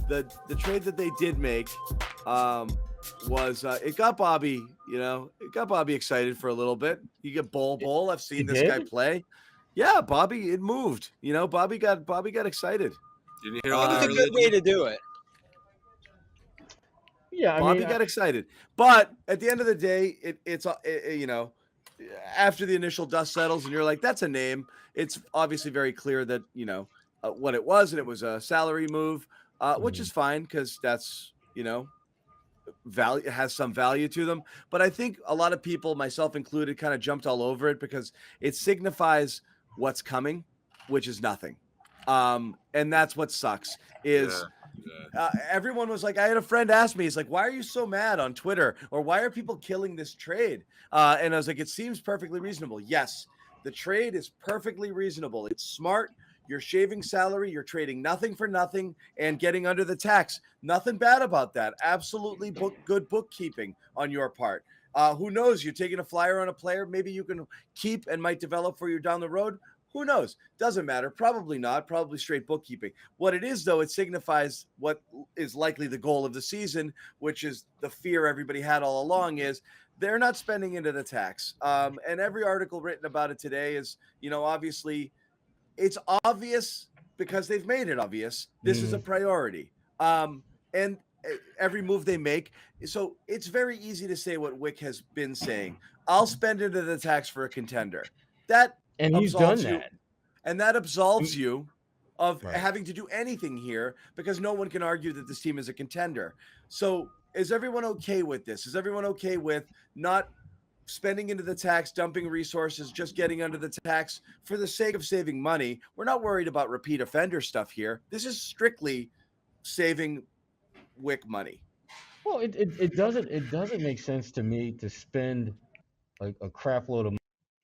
the trade that they did make was it got Bobby, it got Bobby excited for a little bit. You get Bol Bol. I've seen this guy play. Yeah, Bobby, it moved. Bobby got excited. Didn't you hear It's a good way to do it. Yeah, Bobby got excited, but at the end of the day, it's after the initial dust settles, and you're like, that's a name. It's obviously very clear that what it was, and it was a salary move, which is fine because that's value, has some value to them. But I think a lot of people, myself included, kind of jumped all over it because it signifies what's coming, which is nothing. And that's what sucks is. Everyone was like, I had a friend ask me, he's like, why are you so mad on Twitter? Or why are people killing this trade? And I was like, it seems perfectly reasonable. Yes, the trade is perfectly reasonable. It's smart. You're shaving salary. You're trading nothing for nothing and getting under the tax. Nothing bad about that. Absolutely good bookkeeping on your part. Who knows? You're taking a flyer on a player. Maybe you can keep and might develop for you down the road. Who knows? Doesn't matter. Probably not. Probably straight bookkeeping. What it is, though, it signifies what is likely the goal of the season, which is the fear everybody had all along is they're not spending into the tax. And every article written about it today is, obviously it's obvious because they've made it obvious. This is a priority. And every move they make. So it's very easy to say what Wyc has been saying. I'll spend into the tax for a contender. And he's done that. And that absolves you of having to do anything here because no one can argue that this team is a contender. So is everyone okay with this? Is everyone okay with not spending into the tax, dumping resources, just getting under the tax for the sake of saving money? We're not worried about repeat offender stuff here. This is strictly saving Wyc money. Well, it doesn't make sense to me to spend like a crap load of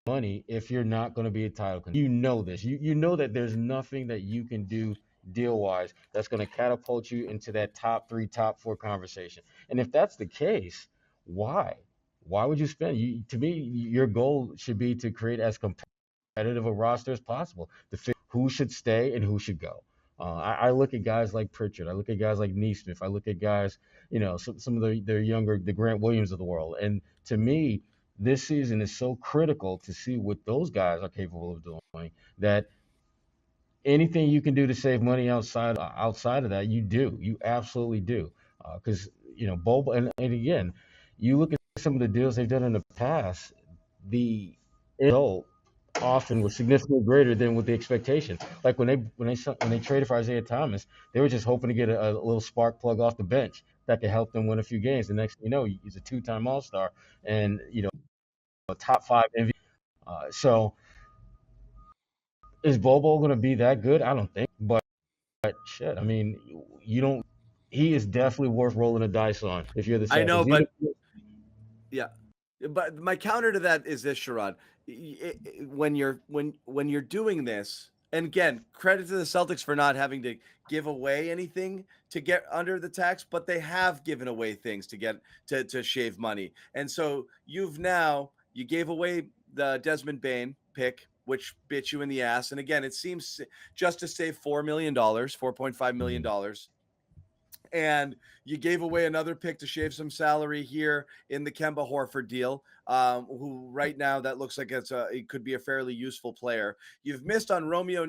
money if you're not going to be a title contender. You know this. You know that there's nothing that you can do deal-wise that's going to catapult you into that top 3, top 4 conversation. And if that's the case, why? Why would you spend? To me, your goal should be to create as competitive a roster as possible to figure who should stay and who should go. I look at guys like Pritchard. I look at guys like Neesmith. I look at guys, some of the younger, the Grant Williams of the world. And to me, this season is so critical to see what those guys are capable of doing that anything you can do to save money outside of that, you absolutely do. Because, Bol Bol, and again, you look at some of the deals they've done in the past, the result often was significantly greater than what the expectation. Like when they traded for Isaiah Thomas, they were just hoping to get a little spark plug off the bench that could help them win a few games. The next thing you know, he's a 2-time All-Star and, a top 5 MVP. So is Bol Bol going to be that good? I don't think. But shit, I mean, he is definitely worth rolling the dice on if you're the Celtics. I know, but yeah. But my counter to that is this, Sherrod. When you're doing this, and again, credit to the Celtics for not having to give away anything to get under the tax, but they have given away things to get to shave money. And so you gave away the Desmond Bane pick, which bit you in the ass. And again, it seems just to save $4 million, $4.5 million. And you gave away another pick to shave some salary here in the Kemba Horford deal, who right now that looks like it could be a fairly useful player. You've missed on Romeo.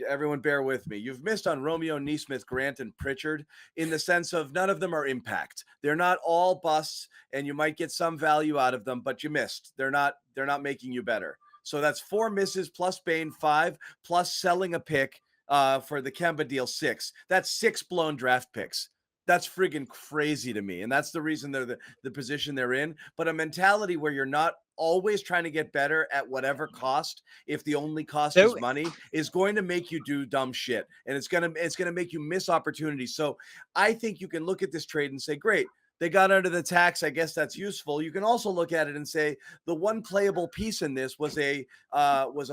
Everyone bear with me. You've missed on Romeo, Neesmith, Grant, and Pritchard in the sense of none of them are impact. They're not all busts, and you might get some value out of them, but you missed. They're not making you better. So that's 4 misses plus Bane 5 plus selling a pick for the Kemba deal 6. That's 6 blown draft picks. That's friggin' crazy to me. And that's the reason they're the position they're in. But a mentality where you're not always trying to get better at whatever cost, if the only cost is money, is going to make you do dumb shit. And it's gonna make you miss opportunities. So I think you can look at this trade and say, great, they got under the tax. I guess that's useful. You can also look at it and say the one playable piece in this was a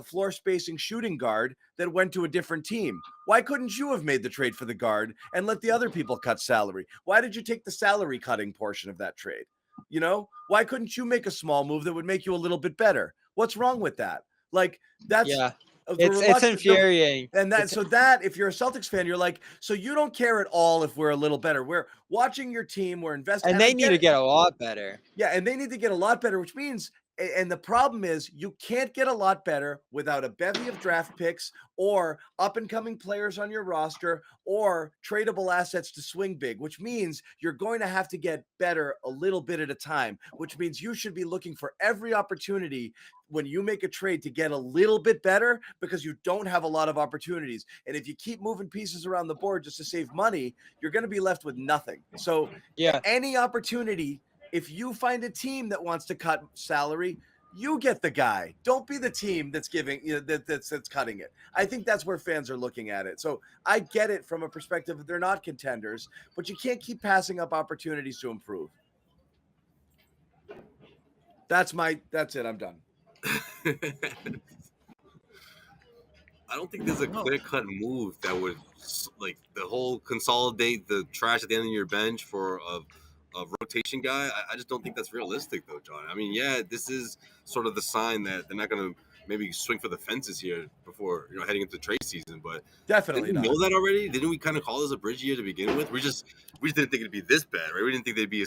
floor spacing shooting guard that went to a different team. Why couldn't you have made the trade for the guard and let the other people cut salary? Why did you take the salary cutting portion of that trade? Why couldn't you make a small move that would make you a little bit better? What's wrong with that? Like that's It's infuriating. And that if you're a Celtics fan, you're like, so you don't care at all if we're a little better. We're watching your team, we're investing, and they need to get a lot better. Yeah, and they need to get a lot better, which means, and the problem is, you can't get a lot better without a bevy of draft picks or up and coming players on your roster or tradable assets to swing big, which means you're going to have to get better a little bit at a time, which means you should be looking for every opportunity when you make a trade to get a little bit better, because you don't have a lot of opportunities. And if you keep moving pieces around the board just to save money, you're going to be left with nothing. So Yeah, any opportunity, if you find a team that wants to cut salary, you get the guy. Don't be the team that's giving, that's cutting it. I think that's where fans are looking at it. So I get it from a perspective that they're not contenders, but you can't keep passing up opportunities to improve. That's it. I'm done. I don't think there's a clear-cut move that would, like, the whole consolidate the trash at the end of your bench for a rotation guy. I just don't think that's realistic, though, John. I mean, yeah, this is sort of the sign that they're not going to maybe swing for the fences here before, heading into trade season. But definitely didn't we not. know that already? Didn't we kind of call this a bridge year to begin with? We just didn't think it'd be this bad, right? We didn't think they'd be a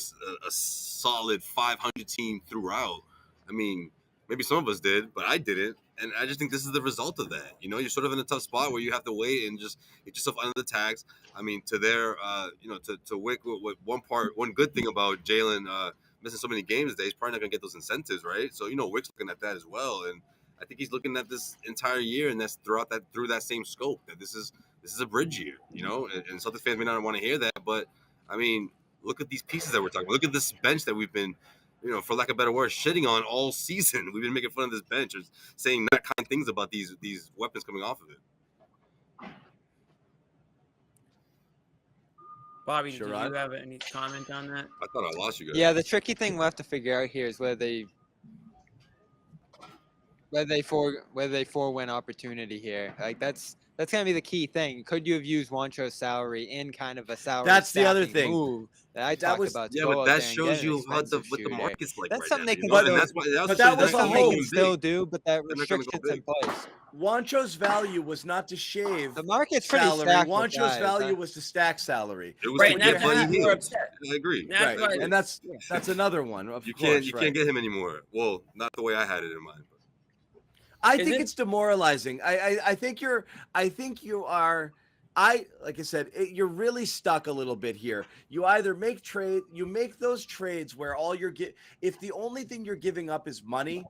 solid 500 team throughout. I mean, maybe some of us did, but I didn't. And I just think this is the result of that. You're sort of in a tough spot where you have to wait and just get yourself under the tax. I mean, to their, to Wyc, what one good thing about Jalen missing so many games is that he's probably not going to get those incentives, right? So, Wic's looking at that as well. And I think he's looking at this entire year, and that's through that same scope, that this is a bridge year, and Celtics fans may not want to hear that, but I mean, look at these pieces that we're talking about. Look at this bench that we've been, for lack of a better word, shitting on all season. We've been making fun of this bench, or saying not kind things about these weapons coming off of it. Bobby, do you have any comment on that? I thought I lost you guys. Yeah, the tricky thing we'll have to figure out here is whether they forewin opportunity here. Like that's gonna be the key thing. Could you have used Juancho's salary in kind of a salary? That's the other thing. Move that I talked about. Yeah, but that shows you what the market's like. That's right something now, they can. But that was something the they can still do, but that restriction's in place. Juancho's value was not to shave the market's pretty salary. stacked. Juancho's value was to stack salary. It was right, to get money more here. upset. I agree. Right. And that's another one. You can't get him anymore. Well, not the way I had it in mind. I think it's demoralizing. I think you are. Like I said, you're really stuck a little bit here. You either make those trades where if the only thing you're giving up is money,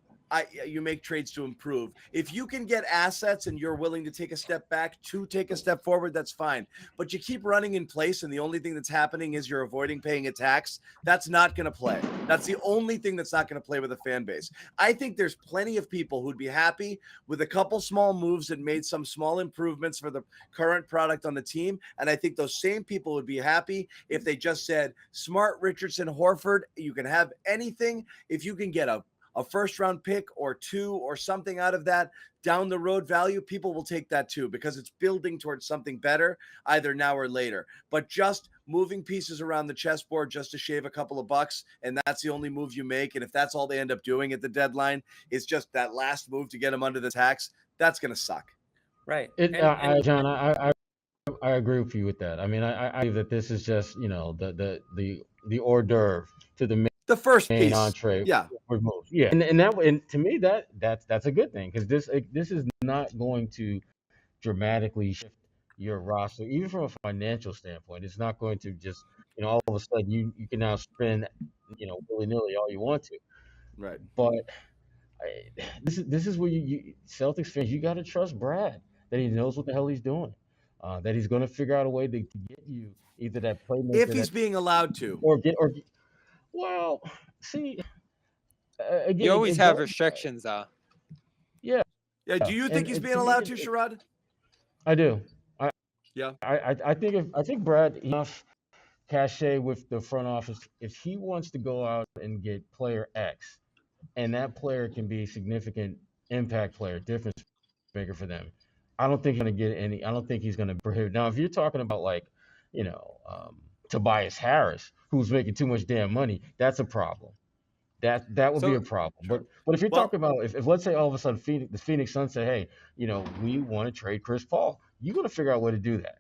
you make trades to improve. If you can get assets and you're willing to take a step back to take a step forward, that's fine. But you keep running in place and the only thing that's happening is you're avoiding paying a tax. That's not going to play. That's the only thing that's not going to play with a fan base. I think there's plenty of people who'd be happy with a couple small moves that made some small improvements for the current product on the team. And I think those same people would be happy if they just said, Smart, Richardson, Horford, you can have anything. If you can get a first round pick or two or something out of that down the road value, people will take that too, because it's building towards something better either now or later. But just moving pieces around the chessboard just to shave a couple of bucks, and that's the only move you make, and if that's all they end up doing at the deadline is just that last move to get them under the tax, that's going to suck. Right. John, I agree with you with that. I mean, I believe that this is just, the hors d'oeuvre to the first main piece. entree. Yeah. Yeah. And to me, that's a good thing, because this is not going to dramatically shift your roster, even from a financial standpoint. It's not going to just, all of a sudden you can now spend, willy-nilly all you want to. Right. But this is where you Celtics fans, you got to trust Brad, that he knows what the hell he's doing, that he's going to figure out a way to get you either that playmaker, if he's being allowed to, well, see, again, you always have restrictions, though. Yeah. Yeah. Do you think he's being allowed to, Sherrod? I do. Yeah. I think Brad enough cachet with the front office. If he wants to go out and get player X, and that player can be a significant impact player, difference maker for them, I don't think he's going to get any. I don't think he's going to prohibit. Now, if you're talking about Tobias Harris, who's making too much damn money, that's a problem. That would be a problem. Sure. But if you're Well- talking about if let's say all of a sudden the Phoenix Suns say, hey, we want to trade Chris Paul, you got to figure out a way to do that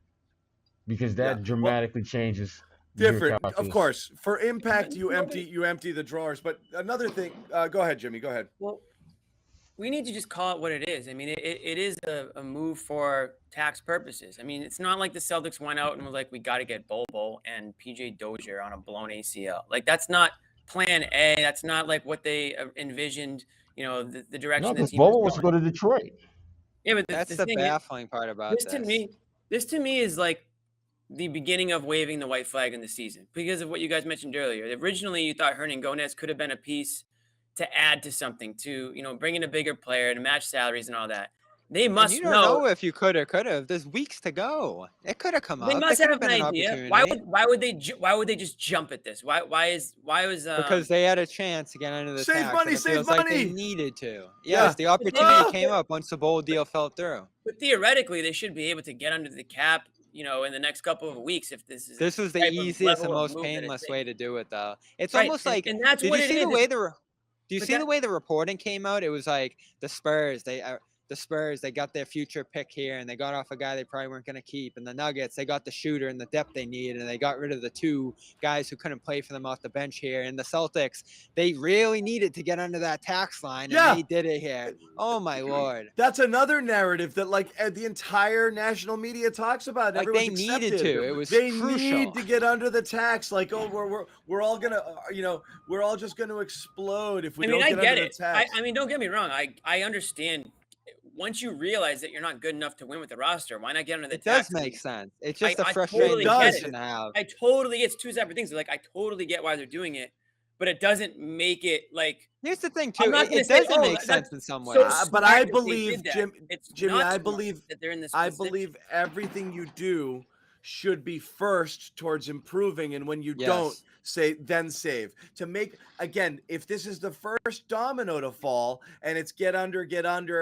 because that Yeah. Well, dramatically changes different, of calculus. course. For impact, you empty the drawers. But another thing, go ahead, Jimmy. Go ahead. Well, we need to just call it what it is. I mean, it is a move for tax purposes. I mean, it's not like the Celtics went out and was like, we got to get Bol Bol and PJ Dozier on a blown ACL. Like, that's not plan A. That's not like what they envisioned, the direction No, the because team was Bobo wants to going. go to Detroit. Yeah, but That's the thing is, baffling part about this to me is like the beginning of waving the white flag in the season because of what you guys mentioned earlier. Originally, you thought Hernangomez could have been a piece to add to something, to bring in a bigger player to match salaries and all that. They must you don't know if you could or could have. There's weeks to go. It could have come up. They must There have could an been idea. opportunity. Why would they just jump at this? Why was Because they had a chance to get under the Save tax. money, and it save feels like they money! needed to. Yeah. Yes, the opportunity came up once the Bol deal fell through. But theoretically, they should be able to get under the cap, in the next couple of weeks if this is. This was the type of easiest and level of most move that it painless takes. way to do it, though. It's Right, almost and- like. and that's Did what you it see the is. way Do you But see the way the reporting came out? It was like the Spurs. They got their future pick here, and they got off a guy they probably weren't going to keep. And the Nuggets, they got the shooter and the depth they needed, and they got rid of the two guys who couldn't play for them off the bench here. And the Celtics, they really needed to get under that tax line, and they did it here. Oh my Lord! That's another narrative that the entire national media talks about. Like Everyone's they needed accepted. to. It was they crucial. need to get under the tax. Like, we're all gonna, we're all just gonna explode if we don't get under the tax. I mean, don't get me wrong. I understand. Once you realize that you're not good enough to win with the roster, why not get under the tax? It does make sense. It's just a I frustrating totally get position it. to have. I totally get two separate things. Like, I totally get why they're doing it, but it doesn't make it like. Here's the thing, I'm too. not gonna It say, doesn't make that's sense in some ways. so but smart I that they believe, did that. Jimmy, It's I not smart believe that they're in this. I position. believe everything you do should be first towards improving, and when you don't then save to make. Again, if this is the first domino to fall and it's get under,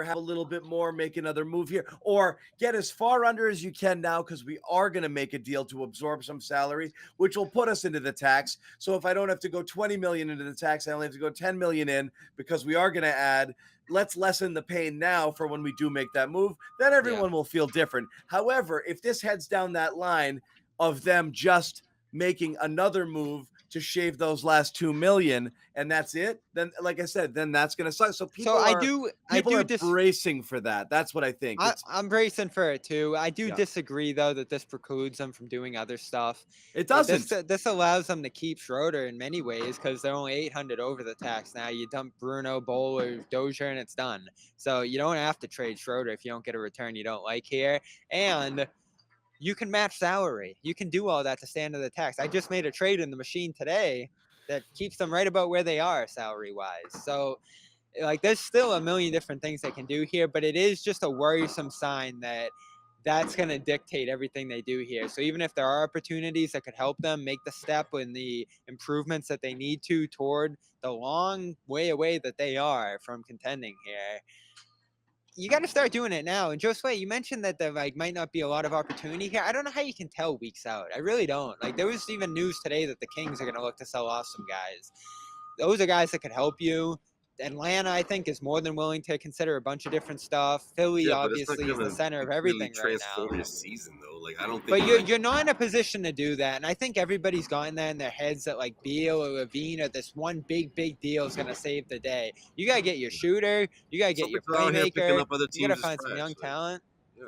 have a little bit more, make another move here, or get as far under as you can now, because we are going to make a deal to absorb some salary, which will put us into the tax. So if I don't have to go 20 million into the tax, I only have to go 10 million in, because we are going to add. Let's lessen the pain now for when we do make that move. Then everyone will feel different. However, if this heads down that line of them just making another move to shave those last 2 million, and that's it, then, like I said, then that's going to suck. So people are bracing for that. That's what I think. I'm bracing for it too. I do disagree, though, that this precludes them from doing other stuff. It doesn't. This allows them to keep Schroeder in many ways, because they're only 800 over the tax now. You dump Bruno, Bol, or Dozier, and it's done. So you don't have to trade Schroeder if you don't get a return you don't like here. And you can match salary. You can do all that to stay under the tax. I just made a trade in the machine today that keeps them right about where they are salary-wise. So, there's still a million different things they can do here, but it is just a worrisome sign that that's going to dictate everything they do here. So even if there are opportunities that could help them make the step in the improvements that they need to toward the long way away that they are from contending here, you got to start doing it now. And Josue, you mentioned that there might not be a lot of opportunity here. I don't know how you can tell weeks out. I really don't. There was even news today that the Kings are going to look to sell off some guys. Those are guys that could help you. Atlanta, I think, is more than willing to consider a bunch of different stuff. Philly, obviously, is the center of everything right now. Transform your season, though. I don't think. But you're not in a position to do that, and I think everybody's gotten that in their heads that Beal or Levine or this one big deal is gonna save the day. You gotta get your shooter. You gotta get your playmaker. You gotta find some young talent. Yeah.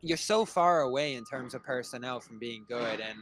You're so far away in terms of personnel from being good, and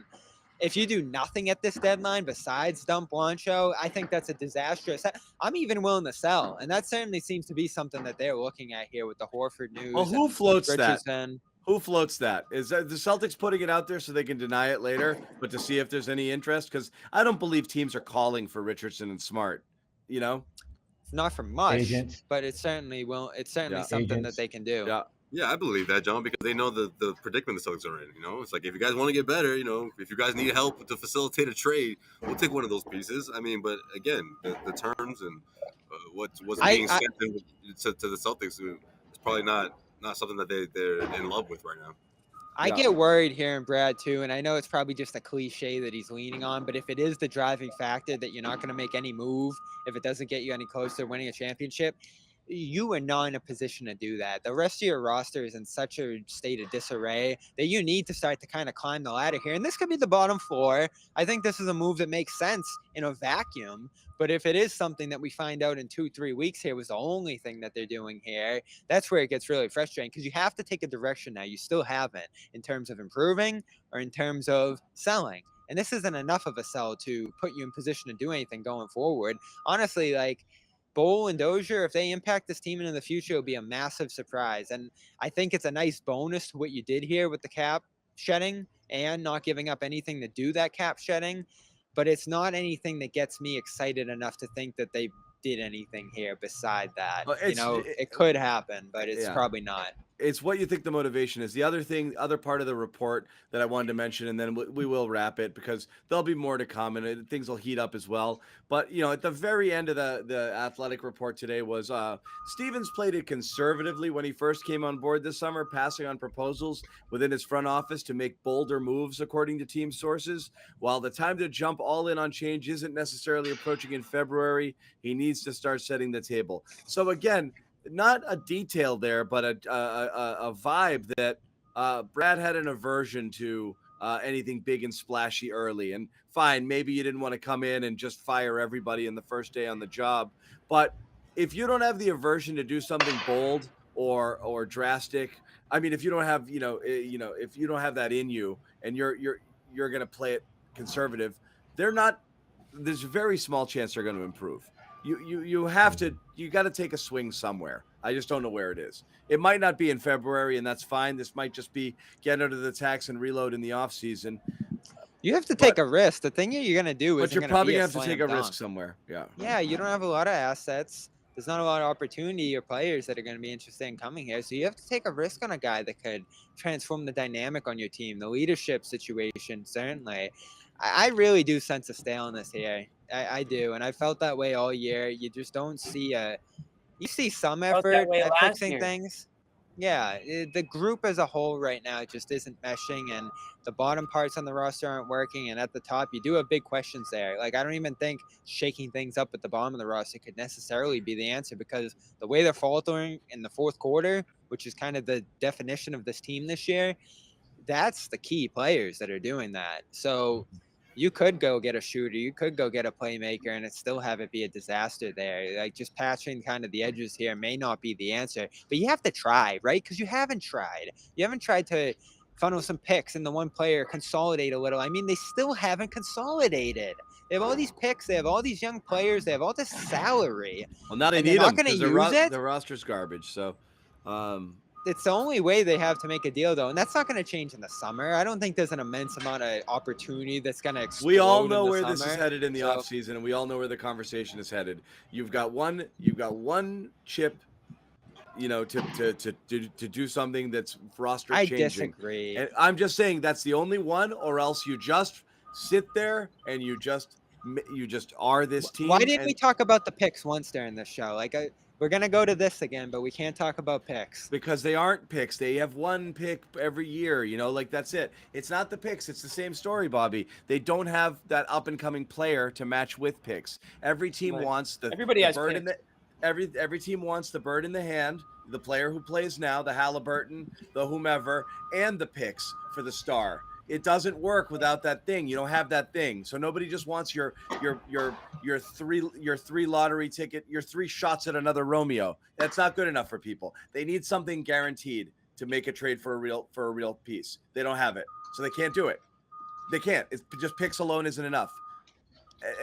if you do nothing at this deadline besides dump Juancho, I think that's a disastrous. I'm even willing to sell, and that certainly seems to be something that they're looking at here with the Horford news. Well, who floats Richardson. that? Who floats that? Is that the Celtics putting it out there so they can deny it later, but to see if there's any interest? Because I don't believe teams are calling for Richardson and Smart. It's not for much, Agents. but it certainly will. It's certainly something that they can do. Yeah. Yeah, I believe that, John, because they know the predicament the Celtics are in. It's like, if you guys want to get better, if you guys need help to facilitate a trade, we'll take one of those pieces. I mean, but again, the terms and what's being sent to the Celtics is probably not something that they're in love with right now. I get worried hearing Brad too, and I know it's probably just a cliche that he's leaning on, but if it is the driving factor that you're not going to make any move, if it doesn't get you any closer to winning a championship, you are not in a position to do that. The rest of your roster is in such a state of disarray that you need to start to kind of climb the ladder here. And this could be the bottom floor. I think this is a move that makes sense in a vacuum. But if it is something that we find out in 2-3 weeks here was the only thing that they're doing here, that's where it gets really frustrating because you have to take a direction now. You still haven't in terms of improving or in terms of selling. And this isn't enough of a sell to put you in position to do anything going forward. Honestly, like, Bol and Dozier, if they impact this team into the future, it'll be a massive surprise. And I think it's a nice bonus to what you did here with the cap shedding and not giving up anything to do that cap shedding. But it's not anything that gets me excited enough to think that they did anything here beside that. Well, it could happen, but it's probably not. It's what you think the motivation is. The other part of the report that I wanted to mention, and then we will wrap it because there'll be more to come and things will heat up as well. But, at the very end of the athletic report today was Stevens played it conservatively when he first came on board this summer, passing on proposals within his front office to make bolder moves, according to team sources. While the time to jump all in on change isn't necessarily approaching in February, he needs to start setting the table. So again, not a detail there, but a vibe that Brad had an aversion to anything big and splashy early. And fine, maybe you didn't want to come in and just fire everybody in the first day on the job. But if you don't have the aversion to do something bold or drastic, I mean, if you don't have, if you don't have that in you and you're going to play it conservative, there's a very small chance they're going to improve. You got to take a swing somewhere. I just don't know where it is. It might not be in February, and that's fine. This might just be get out of the tax and reload in the off season. You have to take a risk. The thing you're going to do is you're probably going to have to take a risk somewhere. Yeah. Yeah, you don't have a lot of assets. There's not a lot of opportunity or players that are going to be interested in coming here. So you have to take a risk on a guy that could transform the dynamic on your team, the leadership situation, certainly. I really do sense a staleness here. I do, and I felt that way all year. You just don't see you see some effort at fixing things. Yeah, the group as a whole right now just isn't meshing, and the bottom parts on the roster aren't working, and at the top, you do have big questions there. Like, I don't even think shaking things up at the bottom of the roster could necessarily be the answer because the way they're faltering in the fourth quarter, which is kind of the definition of this team this year, that's the key players that are doing that. So you could go get a shooter, you could go get a playmaker, and still have it be a disaster there. Like, just patching kind of the edges here may not be the answer, but you have to try, right? Because you haven't tried. You haven't tried to funnel some picks in the one player, consolidate a little. I mean, they still haven't consolidated. They have all these picks. They have all these young players. They have all this salary. Well, now they need them because the roster's garbage. So, it's the only way they have to make a deal, though, and that's not going to change in the summer. I don't think there's an immense amount of opportunity that's going to explode. We all know where this is headed in the offseason, and we all know where the conversation is headed. You've got one chip, to do something that's roster changing. I disagree. And I'm just saying that's the only one, or else you just sit there and you just are this team. Why didn't we talk about the picks once during this show? Like, we're going to go to this again, but we can't talk about picks. Because they aren't picks. They have one pick every year, that's it. It's not the picks. It's the same story, Bobby. They don't have that up-and-coming player to match with picks. Every team wants the bird in the every team wants the bird in the hand, the player who plays now, the Halliburton, the whomever, and the picks for the star. It doesn't work without that thing. You don't have that thing. So nobody just wants your three lottery ticket, your 3 shots at another Romeo. That's not good enough for people. They need something guaranteed to make a trade for a real piece. They don't have it. So they can't do it. They can't. It's just picks alone isn't enough.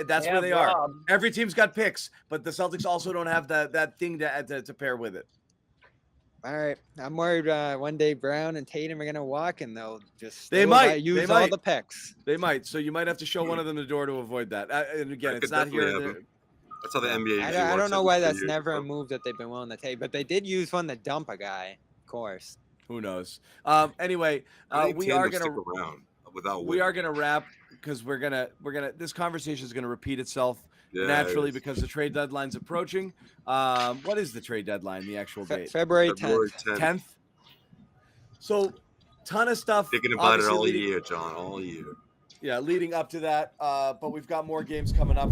That's where they are. Every team's got picks, but the Celtics also don't have that thing to pair with it. All right, I'm worried one day Brown and Tatum are going to walk and they'll just use all the picks. They might. So you might have to show one of them the door to avoid that. And again, it's not here. That's how the NBA I don't know why that's never a move that they've been willing to take, but they did use one to dump a guy, of course. Who knows? Anyway, we are going to wrap because we're gonna this conversation is going to repeat itself. Naturally, because the trade deadline's approaching. What is the trade deadline, the actual date? February 10th. 10th. So ton of stuff. Thinking about it obviously all leading- year, John, all year. Yeah, leading up to that. But we've got more games coming up.